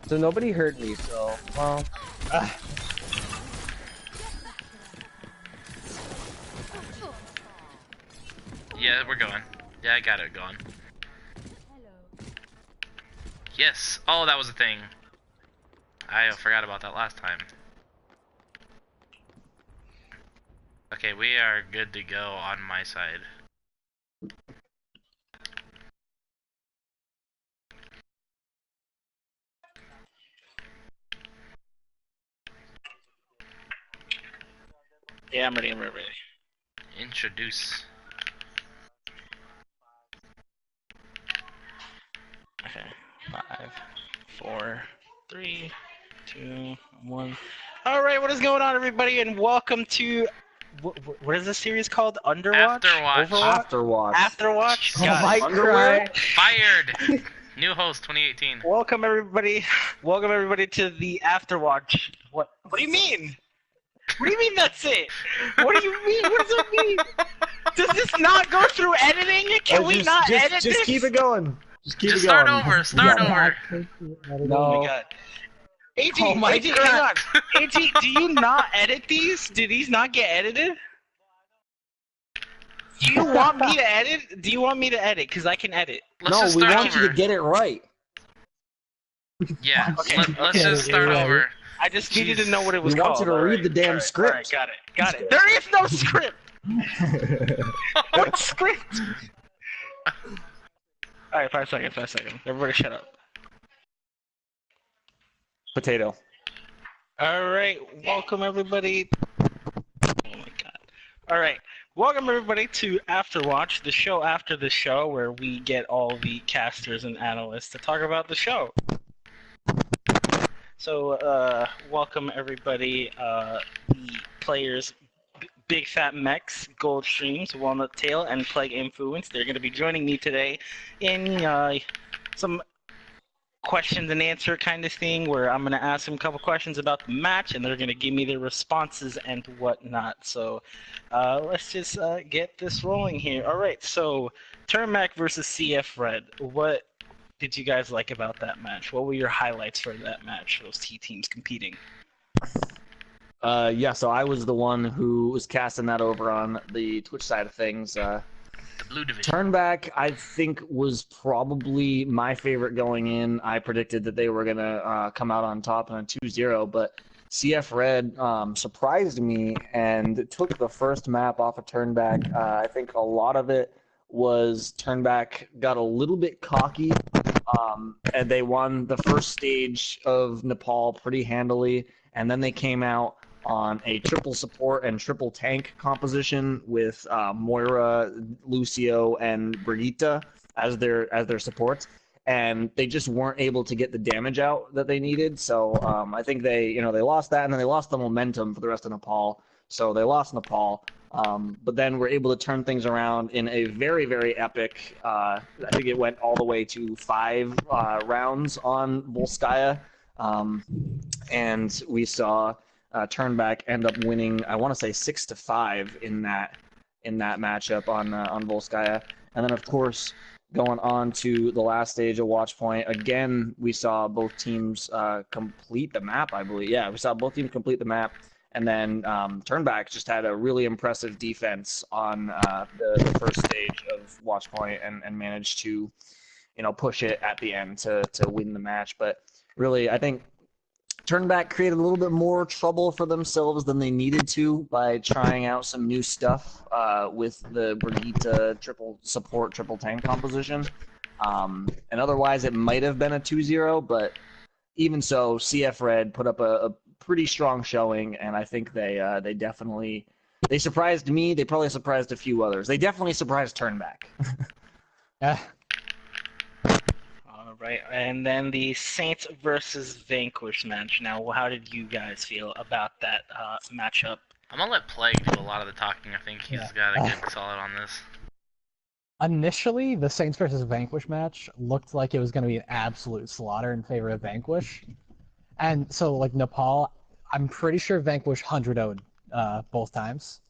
So nobody heard me, so, well... Yeah, we're going. Yeah, I got it going. Yes! Oh, that was a thing. I forgot about that last time. Okay, we are good to go on my side. Yeah, I'm ready, I'm ready. Introduce. Okay. 5, 4, 3, 2, 1. Alright, what is going on, everybody, and welcome to... What is this series called? Underwatch? Afterwatch. Afterwatch. Afterwatch? Oh Got my it. Underwear? Fired! New host 2018. Welcome, everybody. Welcome, everybody, to the Afterwatch. What do you mean? What do you mean that's it? What do you mean? What does that mean? Does this not go through editing? Can we not edit just this? keep it going. Just keep Just it start going. over, start over. No. Oh my god. AT, Oh my AT, hang on. AT, do you not edit these? Do these not get edited? Do you want me to edit? Do you want me to edit? Because I can edit. Let's No, just we start want over. you to get it right. Yeah, Okay, let's okay, just start yeah. over. I just needed to Jeez. know what it was We called. want you to read the damn script. Alright, got it. There is no script! What script? Alright, 5 seconds. Everybody shut up. Potato. Alright, welcome everybody. Oh my god. Alright, welcome everybody to Afterwatch, the show after the show where we get all the casters and analysts to talk about the show. So, welcome everybody, the players Big Fat Mex, Gold Streams, Walnut Tail, and Plague Influence. They're going to be joining me today in some questions and answer kind of thing where I'm going to ask them a couple questions about the match and they're going to give me their responses and whatnot. So let's just get this rolling here. Alright, so Turnback versus CF Red. What did you guys like about that match? What were your highlights for that match, those T teams competing? Yeah, so I was the one who was casting that over on the Twitch side of things. The blue division. Turnback, I think, was probably my favorite going in. I predicted that they were going to come out on top in a 2-0, but CF Red surprised me and took the first map off of Turnback. I think a lot of it was Turnback got a little bit cocky, and they won the first stage of Nepal pretty handily, and then they came out on a triple support and triple tank composition with Moira, Lucio, and Brigitte as their supports, and they just weren't able to get the damage out that they needed. So I think they lost that, and then they lost the momentum for the rest of Nepal. So they lost Nepal, but then were able to turn things around in a very, very epic. I think it went all the way to 5 rounds on Volskaya, and we saw. Turnback end up winning, I want to say 6-5 in that matchup on Volskaya, and then of course going on to the last stage of Watchpoint again, we saw both teams complete the map. I believe, yeah, we saw both teams complete the map, and then Turnback just had a really impressive defense on the first stage of Watchpoint and managed to, push it at the end to win the match. But really, I think Turnback created a little bit more trouble for themselves than they needed to by trying out some new stuff with the Brigitte triple support, triple tank composition. And otherwise, it might have been a 2-0, but even so, CF Red put up a pretty strong showing, and I think they definitely surprised me. They probably surprised a few others. They definitely surprised Turnback. Yeah. Right, and then the Saints versus Vanquish match. Now, how did you guys feel about that matchup? I'm gonna let Plague do a lot of the talking. I think he's got a good solid on this. Initially, the Saints versus Vanquish match looked like it was going to be an absolute slaughter in favor of Vanquish. And so, like, Nepal, I'm pretty sure Vanquish 100-0'd both times.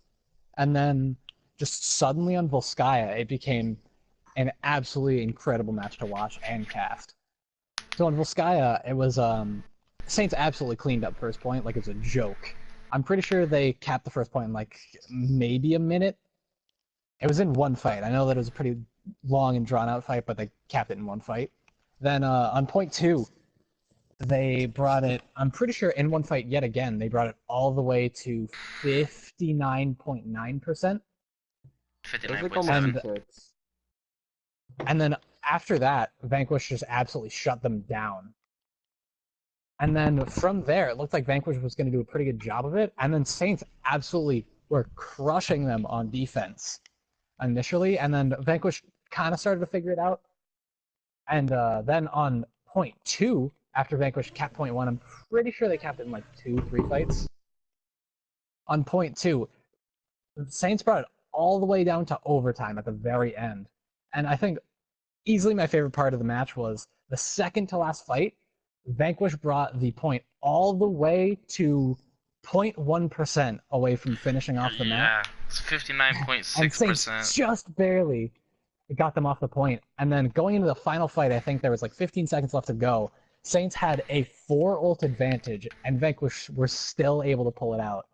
And then, just suddenly on Volskaya, it became an absolutely incredible match to watch and cast. So on Volskaya, it was Saints absolutely cleaned up first point like it's a joke. I'm pretty sure they capped the first point in like maybe a minute. It was in one fight. I know that it was a pretty long and drawn out fight, but they capped it in one fight. Then on point 2, they brought it, I'm pretty sure in one fight yet again, they brought it all the way to 59.9%. It was like almost 59.7. 6. And then after that, Vanquish just absolutely shut them down. And then from there, it looked like Vanquish was going to do a pretty good job of it. And then Saints absolutely were crushing them on defense initially. And then Vanquish kind of started to figure it out. And then on point 2, after Vanquish capped point 1, I'm pretty sure they capped it in like 2-3 fights. On point 2, Saints brought it all the way down to overtime at the very end. And I think easily my favorite part of the match was the second to last fight. Vanquish brought the point all the way to 0.1% away from finishing off the match. Yeah, it's 59.6%. And Saints just barely got them off the point. And then going into the final fight, I think there was like 15 seconds left to go. Saints had a 4-ult advantage, and Vanquish were still able to pull it out.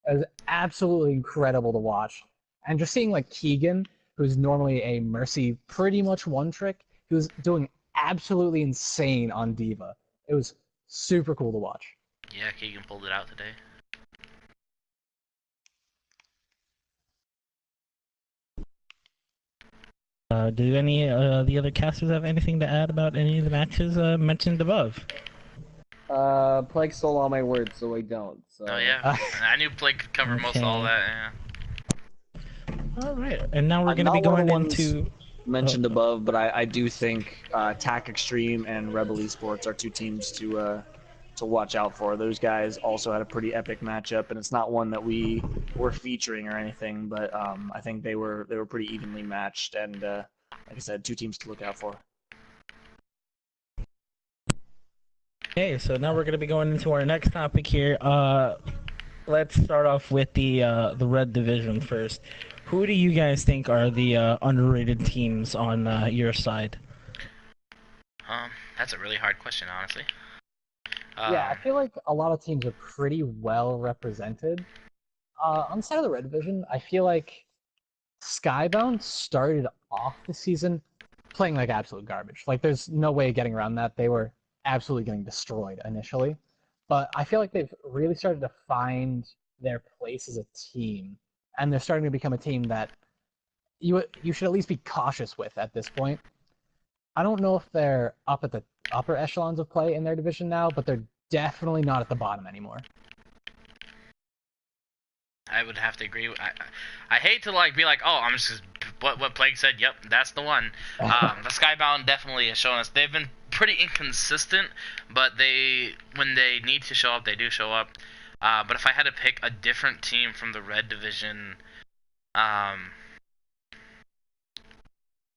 It was absolutely incredible to watch. And just seeing like Keegan, who's normally a Mercy pretty much one trick, he was doing absolutely insane on Diva. It was super cool to watch. Yeah, Keegan pulled it out today. Do any the other casters have anything to add about any of the matches mentioned above? Plague stole all my words, so I don't. So. Oh yeah, I knew Plague could cover most of all that. Yeah. All right, and now we're going to be going into mentioned above, but I do think TAC Extreme and Rebel Esports are two teams to watch out for. Those guys also had a pretty epic matchup, and it's not one that we were featuring or anything, but I think they were pretty evenly matched, and like I said, two teams to look out for. Okay, so now we're going to be going into our next topic here. Let's start off with the Red Division first. Who do you guys think are the underrated teams on your side? That's a really hard question, honestly. Yeah, I feel like a lot of teams are pretty well represented. On the side of the Red Division, I feel like Skybound started off the season playing like absolute garbage. Like, there's no way of getting around that. They were absolutely getting destroyed initially. But I feel like they've really started to find their place as a team. And they're starting to become a team that you should at least be cautious with at this point. I don't know if they're up at the upper echelons of play in their division now, but they're definitely not at the bottom anymore. I would have to agree. I hate to like be like, oh, I'm just what Plague said. Yep, that's the one. The Skybound definitely has shown us they've been pretty inconsistent, but when they need to show up, they do show up. But if I had to pick a different team from the Red Division,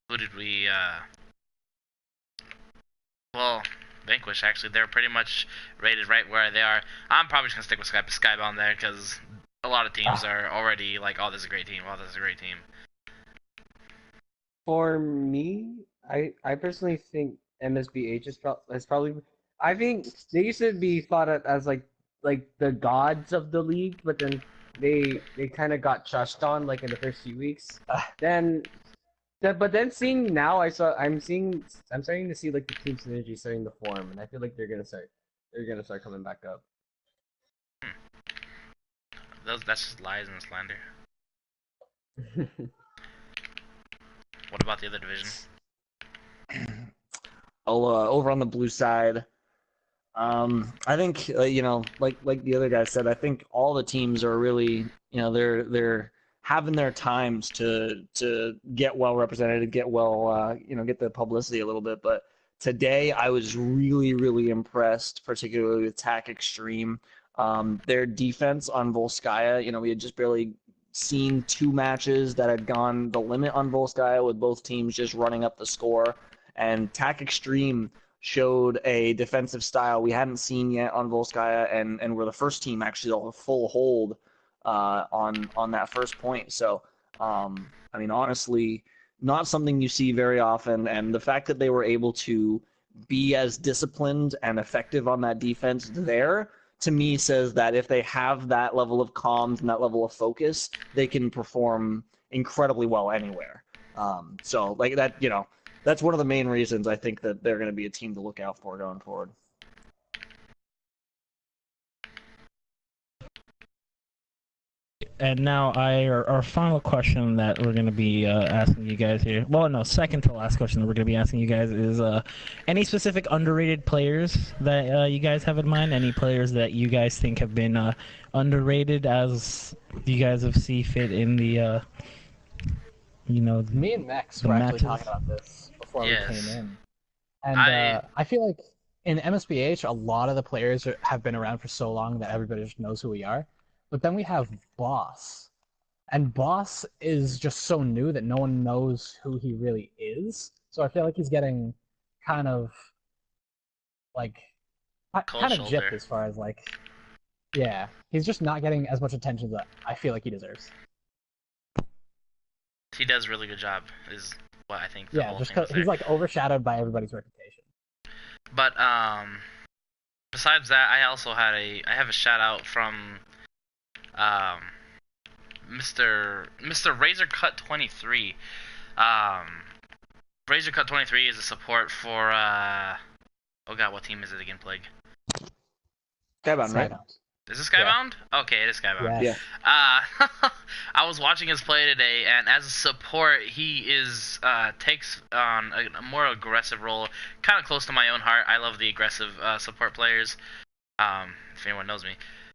who did we? Well, Vanquish, actually. They're pretty much rated right where they are. I'm probably just going to stick with Skybound there, because a lot of teams are already like, oh, this is a great team. Oh, this is a great team. For me, I personally think MSBH is probably... I think they used to be thought of as like the gods of the league, but then they kind of got trashed on like in the first few weeks. But then seeing now, I'm starting to see like the team synergy starting to form, and I feel like they're gonna start coming back up. That's just lies and slander. What about the other division? Over on the blue side, I think like the other guy said, I think all the teams are really they're having their times to get well represented, get well get the publicity a little bit. But today I was really, really impressed, particularly with TAC Extreme. Their defense on Volskaya, we had just barely seen 2 matches that had gone the limit on Volskaya, with both teams just running up the score. And TAC Extreme showed a defensive style we hadn't seen yet on Volskaya, and were the first team actually to full hold on that first point. So, honestly, not something you see very often. And the fact that they were able to be as disciplined and effective on that defense there, to me says that if they have that level of comms and that level of focus, they can perform incredibly well anywhere. So like that, that's one of the main reasons I think that they're going to be a team to look out for going forward. And now our final question that we're going to be asking you guys here. Well, no, second to last question that we're going to be asking you guys is any specific underrated players that you guys have in mind? Any players that you guys think have been underrated as you guys have see fit in the, Me and Max were actually talking about this before we came in. And I feel like in MSBH, a lot of the players have been around for so long that everybody just knows who we are. But then we have Boss. And Boss is just so new that no one knows who he really is. So I feel like he's getting kind of gypped as far as he's just not getting as much attention that I feel like he deserves. He does a really good job, is what I think. Just because he's overshadowed by everybody's reputation. But besides that, I also have a shout out from Mr. Razorcut 23. Razorcut 23 is a support for oh god, what team is it again, Plague? Skybound, right? Is this Skybound? Yeah. Okay, it is Skybound. Yeah. I was watching his play today, and as a support, he takes on a more aggressive role, kind of close to my own heart. I love the aggressive support players. If anyone knows me.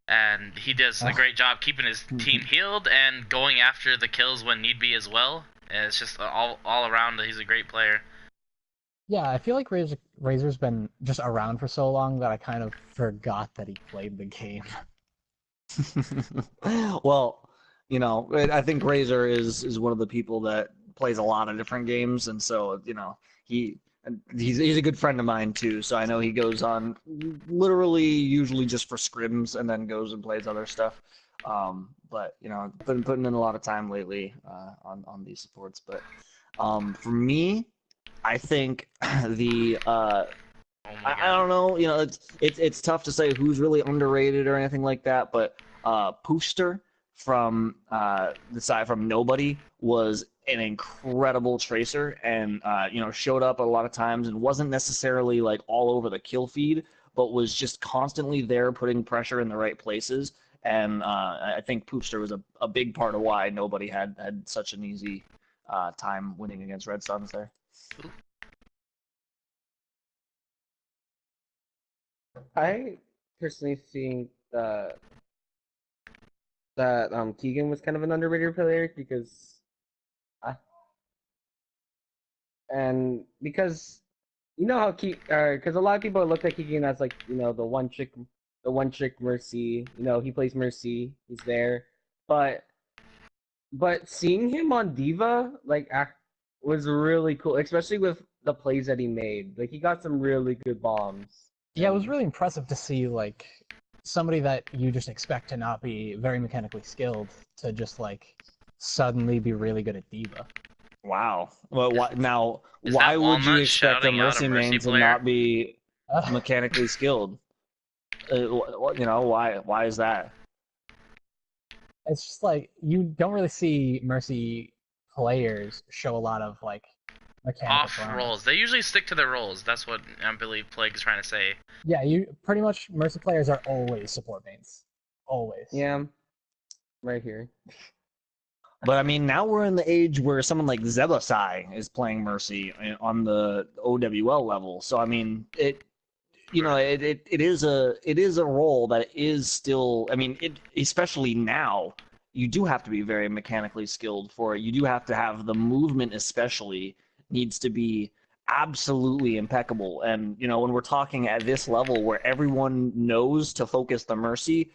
And he does a great job keeping his team healed and going after the kills when need be as well. And it's just all around, he's a great player. Yeah, I feel like Razor's been just around for so long that I kind of forgot that he played the game. Well, I think Razor is one of the people that plays a lot of different games, and so, he's a good friend of mine too, so I know he goes on literally usually just for scrims and then goes and plays other stuff. But I've been putting in a lot of time lately on these supports. But for me, I think the I don't know, it's tough to say who's really underrated or anything like that, but Pooster from the side from Nobody was an incredible tracer, and showed up a lot of times and wasn't necessarily all over the kill feed, but was just constantly there putting pressure in the right places. And I think Poopster was a big part of why Nobody had such an easy time winning against Red Suns there. I personally think that Keegan was kind of an underrated player because because because a lot of people look at Keegan as the one trick Mercy. He plays Mercy, he's there, but seeing him on Diva was really cool, especially with the plays that he made. He got some really good bombs. Yeah, it was really impressive to see somebody that you just expect to not be very mechanically skilled to just suddenly be really good at Diva. Wow. Well, why would you expect a Mercy main to not be mechanically skilled? Why is that? It's just you don't really see Mercy players show a lot of mechanical off roles. They usually stick to their roles. That's what I believe Plague is trying to say. Yeah, pretty much Mercy players are always support mains. Always. Yeah. Right here. But I mean, now we're in the age where someone like Zebasai is playing Mercy on the OWL level. So I mean, it is a role that is still. I mean, especially now, you do have to be very mechanically skilled for it. You do have to have the movement, especially needs to be absolutely impeccable. And when we're talking at this level where everyone knows to focus the Mercy,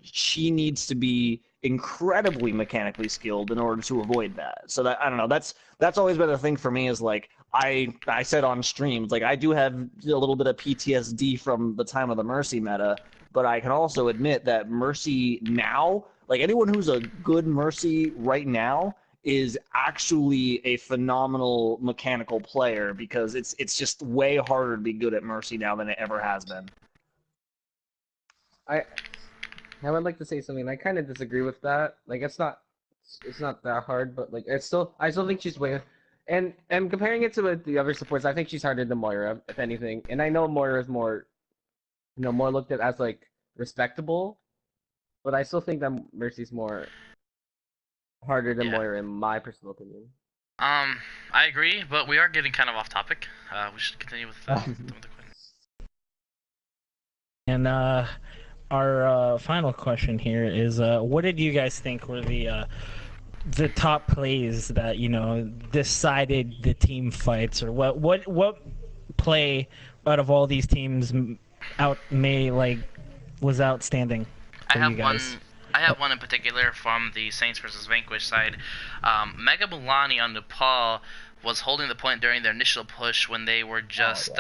she needs to be incredibly mechanically skilled in order to avoid that. So that, I don't know, that's always been a thing for me, is I said on streams, I do have a little bit of PTSD from the time of the Mercy meta, but I can also admit that Mercy now, anyone who's a good Mercy right now is actually a phenomenal mechanical player, because it's just way harder to be good at Mercy now than it ever has been. I would like to say something. I kind of disagree with that. Like, it's not that hard, but like I still think she's way. And comparing it to the other supports, I think she's harder than Moira, if anything. And I know Moira is more, more looked at as like respectable, but I still think that Mercy's more harder than Moira, in my personal opinion. I agree, but we are getting kind of off topic. We should continue with the questions. And our final question here is, what did you guys think were the top plays that decided the team fights, or what play out of all these teams was outstanding for you guys? I have one in particular from the Saints versus Vanquish side. Mega Milani on Nepal was holding the point during their initial push when they were just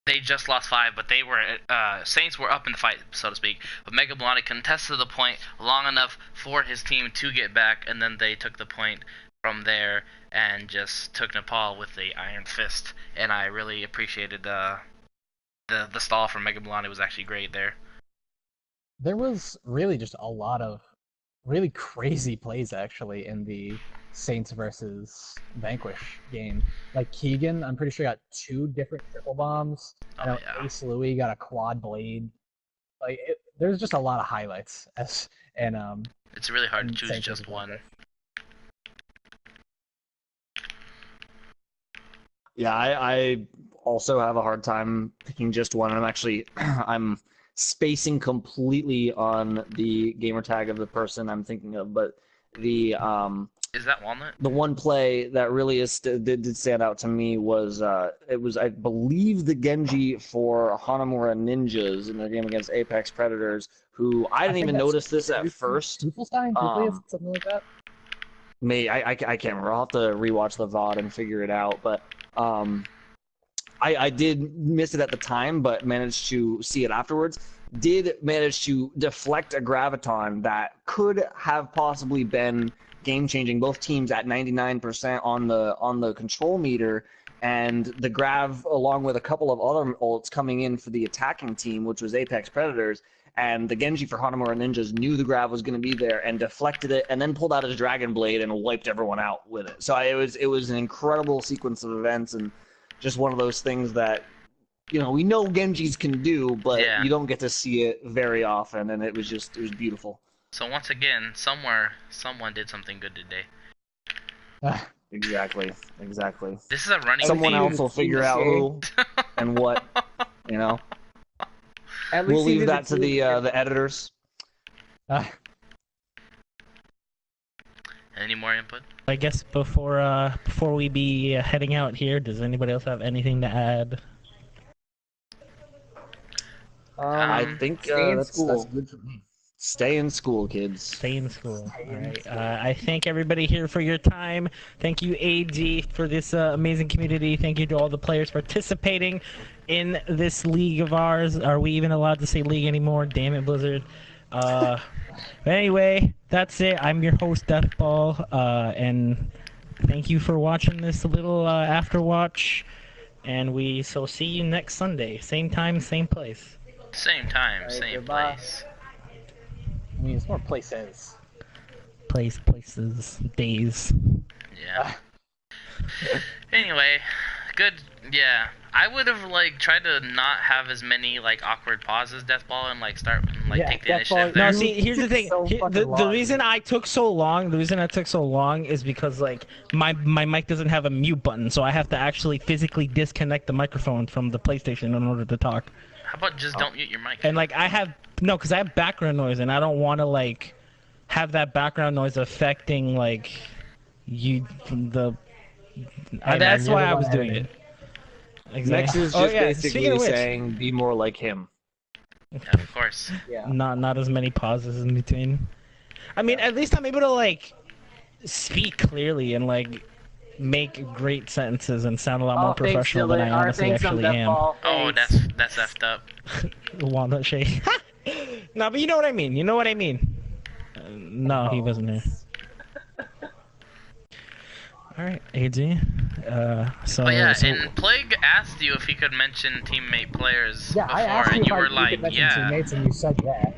they just lost 5, but they were Saints were up in the fight, so to speak. But Mega Milani contested the point long enough for his team to get back, and then they took the point from there and just took Nepal with the iron fist. And I really appreciated the stall from Mega Milani was actually great there. There was really just a lot of really crazy plays actually in the Saints versus Vanquish game. Like Keegan, I'm pretty sure got 2 different triple bombs. Ace Louis got a quad blade. Like there's just a lot of highlights. It's really hard to choose just one. Yeah, I also have a hard time picking just one. I'm spacing completely on the gamer tag of the person I'm thinking of, but the is that Walnut? The one play that really did stand out to me was I believe the Genji for Hanamura Ninjas in their game against Apex Predators, who I didn't even notice this at first. Something like that. I can't remember. I'll have to rewatch the VOD and figure it out, but I did miss it at the time, but managed to see it afterwards. Did manage to deflect a graviton that could have possibly been game-changing. Both teams at 99% on the control meter, and the grav, along with a couple of other ults coming in for the attacking team, which was Apex Predators, and the Genji for Hanamura Ninjas knew the grav was going to be there and deflected it, and then pulled out his Dragon Blade and wiped everyone out with it. So it was an incredible sequence of events, and just one of those things that we know Genjis can do, but you don't get to see it very often, and it was beautiful. So once again, somewhere, someone did something good today. Exactly. This is a running. Someone else will figure out who and what. We'll leave that to the editors. Any more input? I guess before we be heading out here, does anybody else have anything to add? I think that's good for me. Stay in school, kids. Stay in school. All right. I thank everybody here for your time. Thank you, AG, for this amazing community. Thank you to all the players participating in this league of ours. Are we even allowed to say league anymore? Damn it, Blizzard. But anyway, that's it. I'm your host, Deathball, and thank you for watching this little Afterwatch. And we shall see you next Sunday. Same time, same place. Same time, same place. I mean, it's more places. Places, days. Yeah. Anyway, good. Yeah, I would have tried to not have as many awkward pauses, Deathball, and start and take the initiative there. No, see, here's the thing. The reason I took so long, is because my mic doesn't have a mute button, so I have to actually physically disconnect the microphone from the PlayStation in order to talk. How about just don't mute your mic? And because I have background noise, and I don't want to have that background noise affecting that's why I was doing it. Exactly. Next is just basically saying, be more like him. Yeah, of course. Yeah. Not as many pauses in between. I mean, at least I'm able to speak clearly and make great sentences and sound a lot more professional than I honestly actually am. Oh, that's effed up. Walnut shake. No, but you know what I mean. No, he wasn't here. All right, AG. So. But yeah, so and Plague asked you if he could mention teammate players Yeah, I before, asked you and if you were you like, could mention yeah. teammates, and you said yeah.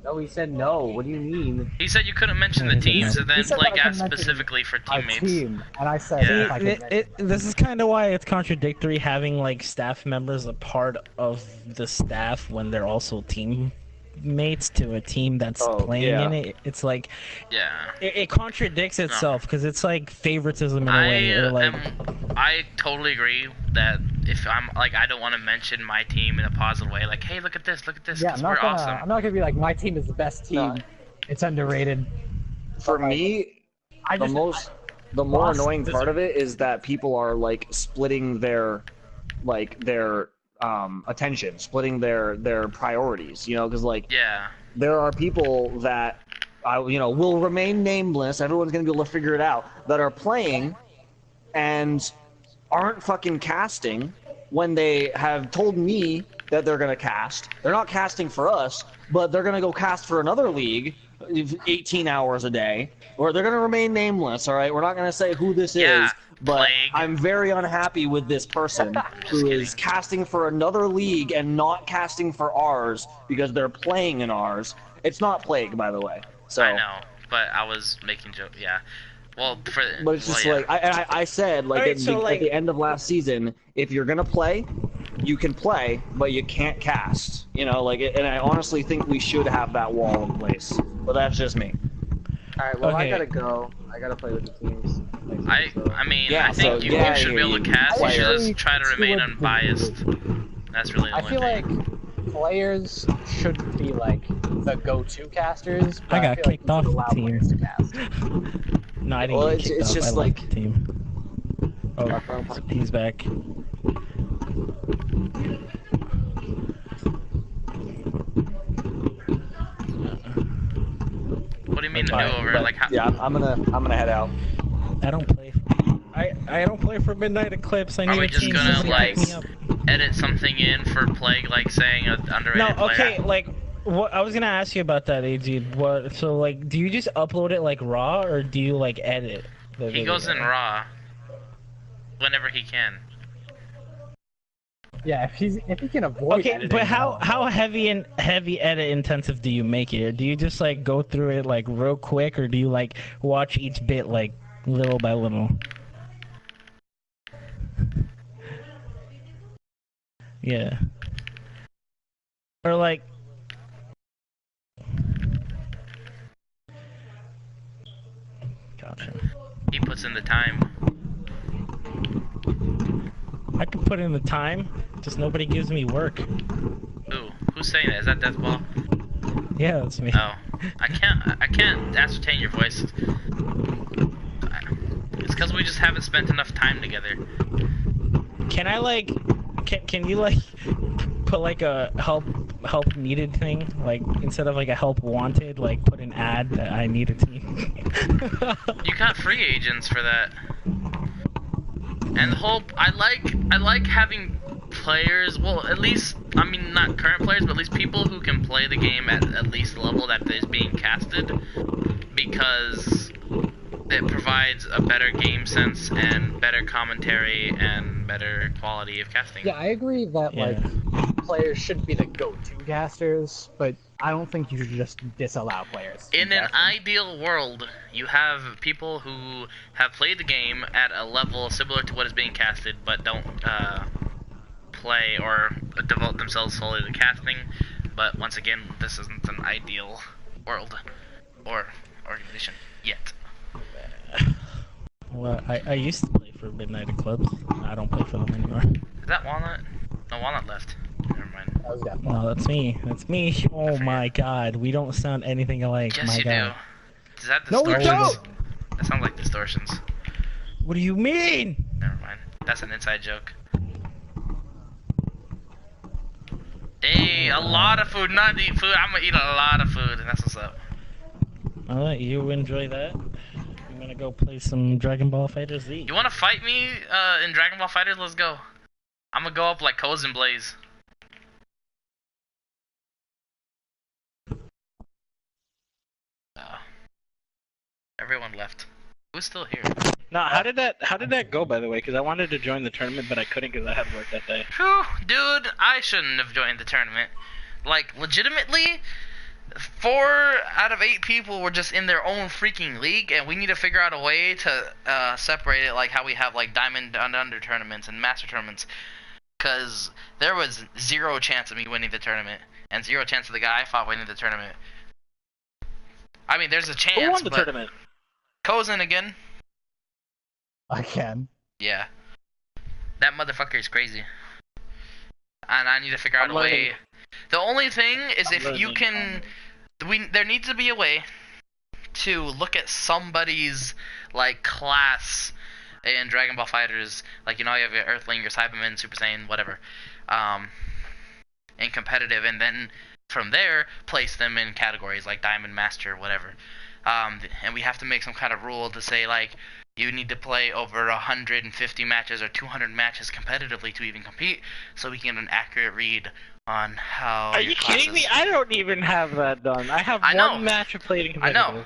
No, he said no. What do you mean? He said you couldn't mention No, the he did teams, not. and then He said that Plague I couldn't asked mention specifically for Our teammates. team, and I said Yeah. if I could mention them. this is kind of why it's contradictory having like staff members a part of the staff when they're also teammates to a team that's Oh, playing yeah. in it. It's like Yeah. it contradicts itself because it's like favoritism in a way. Or like, I totally agree that if I'm like, I don't want to mention my team in a positive way, like, hey, look at this, Yeah, because we're awesome. I'm not gonna be like my team is the best team. No. It's underrated. For But, like, me, I the just more Ross annoying does- part of it is that people are like splitting their attention, splitting their priorities. You know, because like Yeah. there are people that will remain nameless. Everyone's gonna be able to figure it out. That are playing and aren't fucking casting when they have told me that they're gonna cast. They're not casting for us, but they're gonna go cast for another league, 18 hours a day, or they're gonna remain nameless. All right, we're not gonna say who this Yeah, is, but Plague. I'm very unhappy with this person who is casting for another league and not casting for ours because they're playing in ours. It's not Plague, by the way. So I know, but I was making joke. Yeah. Well, but it's just yeah. like I said, like, Alright, at, so, at the end of last season, if you're gonna play, you can play, but you can't cast. You know, like, and I honestly think we should have that wall in place. But that's just me. All right, well, I Okay. gotta go. I gotta play with the teams. I mean, Yeah, I think so, you yeah, should be able to cast. I You should actually just try to remain would- unbiased. That's really the I only feel thing. like players shouldn't be like the go-to casters. But I got feel like kicked off we should the allow team. players to cast. no, I didn't Well, get it's- kicked it's off. just I like- left the team. Oh, he's back. What do you mean to do But- over? But, Like, how, yeah, I'm gonna head out. I don't play. I don't play for Midnight Eclipse. I need Are we a just team. gonna, Somebody like, pick me up. edit something in for Plague, like saying an underrated No, player? okay, like what I was gonna ask you about that, AG. What? So like, do you just upload it like raw, or do you like edit the He goes in video? raw whenever he can. Yeah, if he can avoid. Okay, editing, but how no. heavy edit intensive do you make it? Or do you just like go through it like real quick, or do you like watch each bit like little by little? Yeah. Or like. Gotcha. He puts in the time. I can put in the time, just nobody gives me work. Ooh, who's saying that? Is that Deathball? Yeah, that's me. Oh, I can't ascertain your voice. It's because we just haven't spent enough time together. Can I like, can you like put like a help needed thing, like instead of like a help wanted, like put an ad that I need a team. You got free agents for that. And the whole, I like having players, well, at least, I mean, not current players, but at least people who can play the game at least the level that is being casted, because it provides a better game sense and better commentary and better quality of casting. Yeah, I agree that Yeah. like players should be the go-to casters, but I don't think you should just disallow players. In an casting. ideal world, you have people who have played the game at a level similar to what is being casted, but don't play or devote themselves solely to casting. But once again, this isn't an ideal world or organization yet. Well, I used to play for Midnight Eclipse. I don't play for them anymore. Is that Walnut? No, Walnut left. Never mind. That was that No, that's me. That's me. Oh my God, we don't sound anything alike. Yes, my you God. do. Is that No, we distortions? don't. That sounds like distortions. What do you mean? Never mind. That's an inside joke. Hey, a lot of food, not eat food. I'm gonna eat a lot of food, and that's what's up. I'll let you enjoy that. I'm gonna go play some Dragon Ball Fighter Z. You wanna fight me in Dragon Ball FighterZ? Let's go. I'm gonna go up like Coz and Blaze. Everyone left. Who's still here? Now, how did that go, by the way? Because I wanted to join the tournament, but I couldn't because I had work that day. Whew, dude, I shouldn't have joined the tournament. Like, legitimately, 4 out of 8 people were just in their own freaking league, and we need to figure out a way to separate it, like how we have like Diamond and Under tournaments and Master tournaments. Because there was 0 chance of me winning the tournament, and 0 chance of the guy I fought winning the tournament. I mean, there's a chance. Who won the but tournament? Kozin again. Again. Yeah. That motherfucker is crazy. And I need to figure out a way. The only thing is if you can... there needs to be a way to look at somebody's, like, class in Dragon Ball FighterZ. Like, you know, you have your Earthling, your Cyberman, Super Saiyan, whatever. In competitive, and then from there, place them in categories like Diamond, Master, whatever. And we have to make some kind of rule to say, like, you need to play over 150 matches or 200 matches competitively to even compete, so we can get an accurate read on how. Are you kidding me? I don't even have that done. I have one match of played in competitive. I know.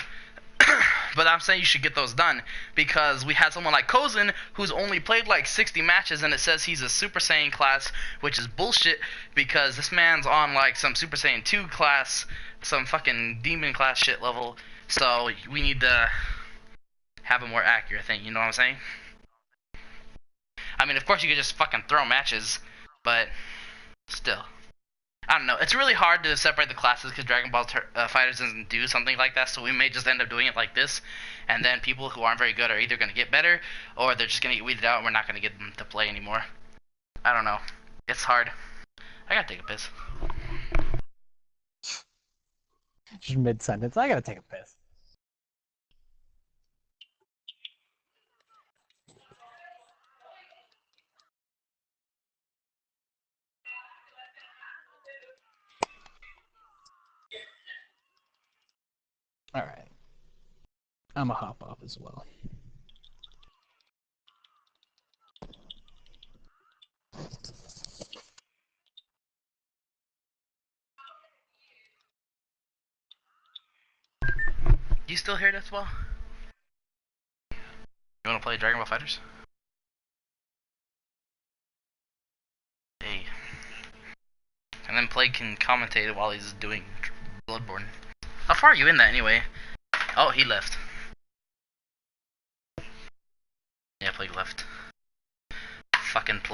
But I'm saying you should get those done, because we had someone like Kozin who's only played like 60 matches, and it says he's a Super Saiyan class, which is bullshit, because this man's on like some Super Saiyan 2 class, some fucking demon class shit level. So we need to have a more accurate thing, you know what I'm saying? I mean, of course you could just fucking throw matches, but still. I don't know. It's really hard to separate the classes because Dragon Ball FighterZ doesn't do something like that, so we may just end up doing it like this, and then people who aren't very good are either going to get better, or they're just going to get weeded out and we're not going to get them to play anymore. I don't know. It's hard. I gotta take a piss. Just mid-sentence. I gotta take a piss. Alright. I'm a hop off as well. You still here as well? You wanna play Dragon Ball FighterZ? Hey. And then Plague can commentate it while he's doing Bloodborne. How far are you in that anyway? Oh, he left. Yeah, Plague left. Fucking Plague.